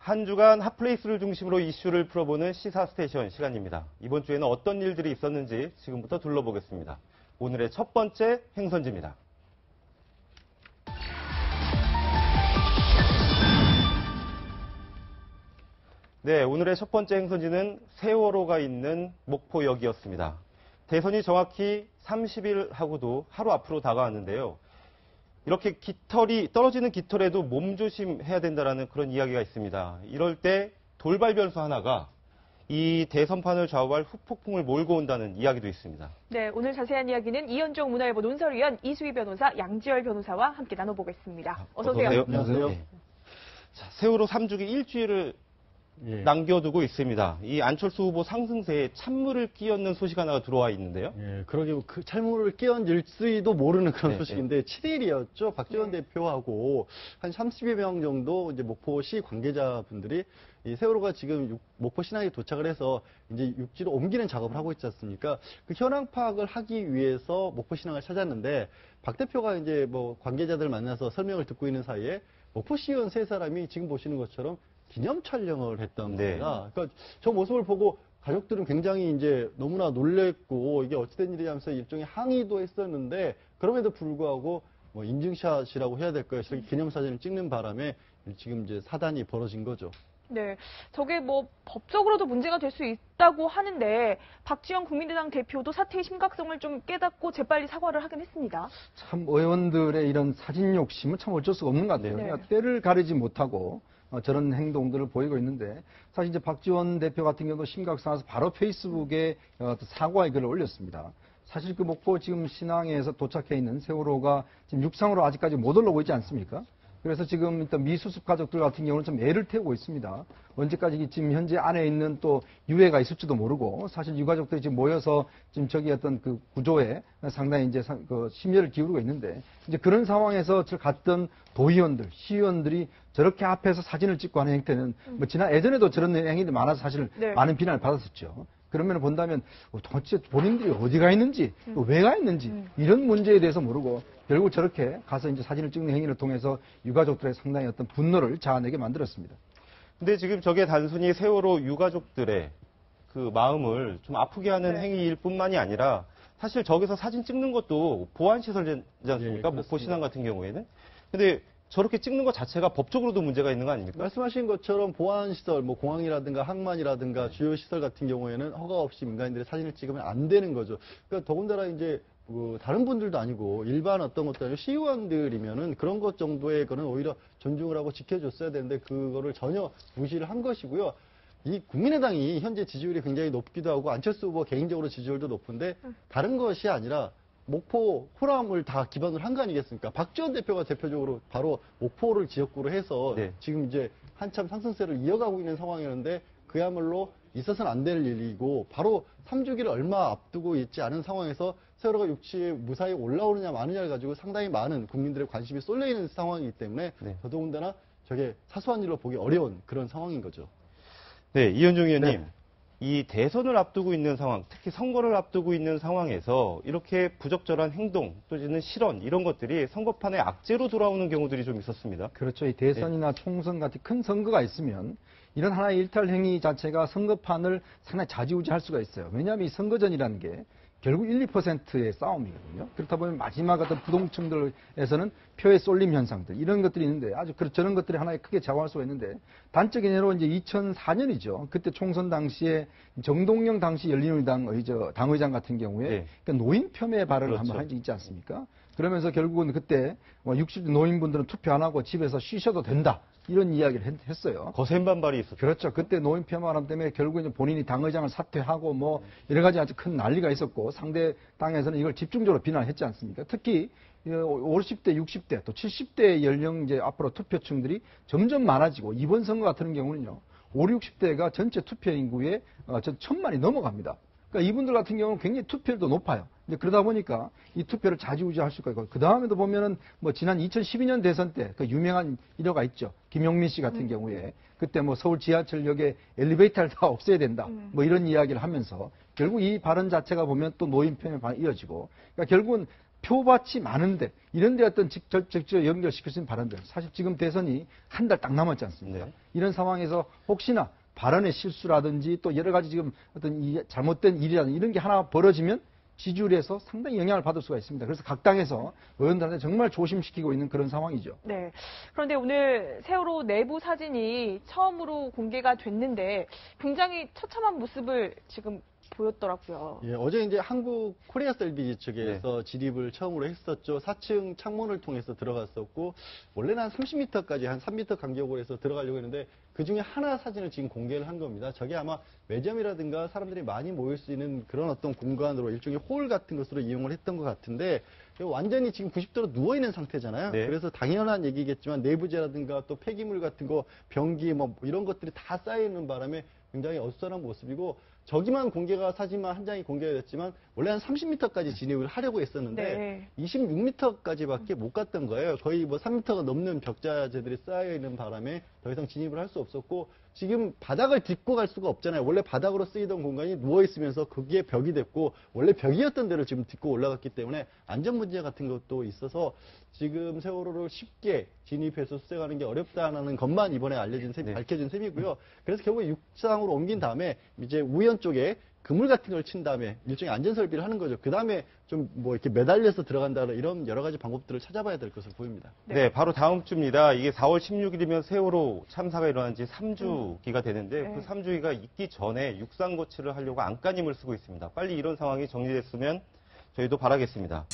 한 주간 핫플레이스를 중심으로 이슈를 풀어보는 시사스테이션 시간입니다. 이번 주에는 어떤 일들이 있었는지 지금부터 둘러보겠습니다. 오늘의 첫 번째 행선지입니다. 네, 오늘의 첫 번째 행선지는 세월호가 있는 목포역이었습니다. 대선이 정확히 30일 하고도 하루 앞으로 다가왔는데요. 이렇게 떨어지는 깃털에도 몸조심해야 된다는 그런 이야기가 있습니다. 이럴 때 돌발 변수 하나가 이 대선판을 좌우할 후폭풍을 몰고 온다는 이야기도 있습니다. 네, 오늘 자세한 이야기는 이현종 문화일보 논설위원, 이수희 변호사, 양지열 변호사와 함께 나눠보겠습니다. 어서 오세요. 안녕하세요. 네. 자, 세월호 3주기 일주일을 남겨두고 있습니다. 이 안철수 후보 상승세에 찬물을 끼얹는 소식 하나가 들어와 있는데요. 그러게 그 찬물을 끼얹을지도 모르는 그런 소식인데 7일이었죠. 박지원 대표하고 한 30여 명 정도 이제 목포시 관계자분들이 이 세월호가 지금 목포 신항에 도착을 해서 이제 육지로 옮기는 작업을 하고 있지 않습니까? 그 현황 파악을 하기 위해서 목포 신항을 찾았는데 박 대표가 이제 뭐 관계자들 만나서 설명을 듣고 있는 사이에 목포시의원 세 사람이 지금 보시는 것처럼 기념 촬영을 했던 겁니다. 그러니까 저 모습을 보고 가족들은 굉장히 이제 너무나 놀랬고 이게 어찌된 일이냐 하면서 일종의 항의도 했었는데 그럼에도 불구하고 뭐 인증샷이라고 해야 될까요? 이렇게 기념사진을 찍는 바람에 지금 이제 사단이 벌어진 거죠. 네, 저게 뭐 법적으로도 문제가 될 수 있다고 하는데 박지원 국민의당 대표도 사태의 심각성을 좀 깨닫고 재빨리 사과를 하긴 했습니다. 참 의원들의 이런 사진 욕심은 참 어쩔 수가 없는 것 같아요. 그러니까 때를 가리지 못하고 저런 행동들을 보이고 있는데 사실 이제 박지원 대표 같은 경우도 심각성에서 바로 페이스북에 사과의 글을 올렸습니다. 사실 그 목포 지금 신항에서 도착해 있는 세월호가 지금 육상으로 아직까지 못 올라오고 있지 않습니까? 그래서 지금 일단 미수습 가족들 같은 경우는 좀 애를 태우고 있습니다. 언제까지 지금 현재 안에 있는 또 유해가 있을지도 모르고 사실 유가족들이 지금 모여서 지금 저기 어떤 그 구조에 상당히 이제 그 심혈을 기울이고 있는데 이제 그런 상황에서 저 갔던 도의원들, 시의원들이 저렇게 앞에서 사진을 찍고 하는 행태는 뭐 지난 예전에도 저런 행위들이 많아서 사실 많은 비난을 받았었죠. 그러면 본다면 도대체 본인들이 어디가 있는지 왜 가 있는지 이런 문제에 대해서 모르고 결국 저렇게 가서 이제 사진을 찍는 행위를 통해서 유가족들의 상당히 어떤 분노를 자아내게 만들었습니다. 근데 지금 저게 단순히 세월호 유가족들의 그 마음을 좀 아프게 하는 행위일 뿐만이 아니라 사실 저기서 사진 찍는 것도 보안시설이지 않습니까? 목포 신항 같은 경우에는. 근데 저렇게 찍는 것 자체가 법적으로도 문제가 있는 거 아닙니까? 말씀하신 것처럼 보안시설, 뭐 공항이라든가 항만이라든가 주요 시설 같은 경우에는 허가 없이 민간인들의 사진을 찍으면 안 되는 거죠. 그러니까 더군다나 이제 다른 분들도 아니고 일반 어떤 것도 아니고 시의원들이면은 그런 것 정도의 거는 오히려 존중을 하고 지켜줬어야 되는데 그거를 전혀 무시를 한 것이고요. 이 국민의당이 현재 지지율이 굉장히 높기도 하고 안철수 후보 개인적으로 지지율도 높은데 다른 것이 아니라 목포 호남을 다 기반으로 한 거 아니겠습니까? 박지원 대표가 대표적으로 바로 목포를 지역구로 해서 지금 이제 한참 상승세를 이어가고 있는 상황이었는데 그야말로 있어서는 안 될 일이고 바로 3주기를 얼마 앞두고 있지 않은 상황에서 세월호가 육지에 무사히 올라오느냐 마느냐를 가지고 상당히 많은 국민들의 관심이 쏠려 있는 상황이기 때문에 더더군다나 저게 사소한 일로 보기 어려운 그런 상황인 거죠. 네, 이현종 의원님. 이 대선을 앞두고 있는 상황, 특히 선거를 앞두고 있는 상황에서 이렇게 부적절한 행동 또는 실언 이런 것들이 선거판의 악재로 돌아오는 경우들이 좀 있었습니다. 그렇죠. 이 대선이나 총선 같은 큰 선거가 있으면 이런 하나의 일탈 행위 자체가 선거판을 상당히 좌지우지할 수가 있어요. 왜냐하면 이 선거전이라는 게 결국 1, 2%의 싸움이거든요. 그렇다 보면 마지막 어떤 부동층들에서는 표의 쏠림 현상들 이런 것들이 있는데 아주 저런 것들이 하나의 크게 좌우할 수가 있는데 단적인 예로 이제 2004년이죠. 그때 총선 당시에 정동영 당시 열린우리당 당의장 같은 경우에 그러니까 노인 폄훼 발언을 한번 한 적이 있지 않습니까? 그러면서 결국은 그때 60대 노인분들은 투표 안 하고 집에서 쉬셔도 된다. 이런 이야기를 했어요. 거센 반발이 있었죠. 그렇죠. 그때 노인 폄하 바람 때문에 결국 이제 본인이 당의장을 사퇴하고 뭐 여러 가지 아주 큰 난리가 있었고 상대 당에서는 이걸 집중적으로 비난했지 않습니까? 특히 50대, 60대 또 70대 연령 이제 앞으로 투표층들이 점점 많아지고 이번 선거 같은 경우는요. 50, 60대가 전체 투표 인구의 1,000만이 넘어갑니다. 그러니까 이분들 같은 경우는 굉장히 투표율도 높아요. 이제 그러다 보니까 이 투표를 좌지우지할 수가 있고 그 다음에도 보면은 뭐 지난 2012년 대선 때 그 유명한 일화가 있죠. 김용민 씨 같은 경우에 그때 뭐 서울 지하철역에 엘리베이터를 다 없애야 된다. 뭐 이런 이야기를 하면서 결국 이 발언 자체가 보면 또 노인 폄훼 반응이 이어지고 그러니까 결국은 표밭이 많은데 이런 데 어떤 직접 연결시킬 수 있는 발언들. 사실 지금 대선이 한 달 딱 남았지 않습니까? 네. 이런 상황에서 혹시나 발언의 실수라든지 또 여러 가지 지금 어떤 잘못된 일이라든지 이런 게 하나 벌어지면 지지율에서 상당히 영향을 받을 수가 있습니다. 그래서 각 당에서 의원들한테 정말 조심시키고 있는 그런 상황이죠. 네. 그런데 오늘 세월호 내부 사진이 처음으로 공개가 됐는데 굉장히 처참한 모습을 지금 보였더라고요. 예, 어제 이제 한국 코리아 셀비지 측에서 진입을 처음으로 했었죠. 4층 창문을 통해서 들어갔었고, 원래는 한 30m까지 한 3m 간격으로 해서 들어가려고 했는데, 그 중에 하나 사진을 지금 공개를 한 겁니다. 저게 아마 매점이라든가 사람들이 많이 모일 수 있는 그런 어떤 공간으로 일종의 홀 같은 것으로 이용을 했던 것 같은데, 완전히 지금 90도로 누워있는 상태잖아요. 네. 그래서 당연한 얘기겠지만 내부재라든가 또 폐기물 같은 거, 변기 뭐 이런 것들이 다 쌓여있는 바람에 굉장히 어수선한 모습이고, 저기만 공개가 사진만 한 장이 공개가 됐지만 원래 한 30m까지 진입을 하려고 했었는데 네. 26m까지밖에 못 갔던 거예요. 거의 뭐 3m가 넘는 벽자재들이 쌓여 있는 바람에 더 이상 진입을 할 수 없었고, 지금 바닥을 딛고 갈 수가 없잖아요. 원래 바닥으로 쓰이던 공간이 누워 있으면서 거기에 벽이 됐고, 원래 벽이었던 데를 지금 딛고 올라갔기 때문에 안전 문제 같은 것도 있어서 지금 세월호를 쉽게 진입해서 수색하는 게 어렵다는 것만 이번에 알려진 셈, 네. 밝혀진 셈이고요. 그래서 결국에 육상으로 옮긴 다음에 이제 우연 쪽에 그물 같은 걸 친 다음에 일종의 안전 설비를 하는 거죠. 그 다음에 좀 뭐 이렇게 매달려서 들어간다 이런 여러 가지 방법들을 찾아봐야 될 것으로 보입니다. 네, 바로 다음 주입니다. 이게 4월 16일이면 세월호 참사가 일어난 지 3주기가 되는데 네. 그 3주기가 있기 전에 육상 고치를 하려고 안간힘을 쓰고 있습니다. 빨리 이런 상황이 정리됐으면 저희도 바라겠습니다.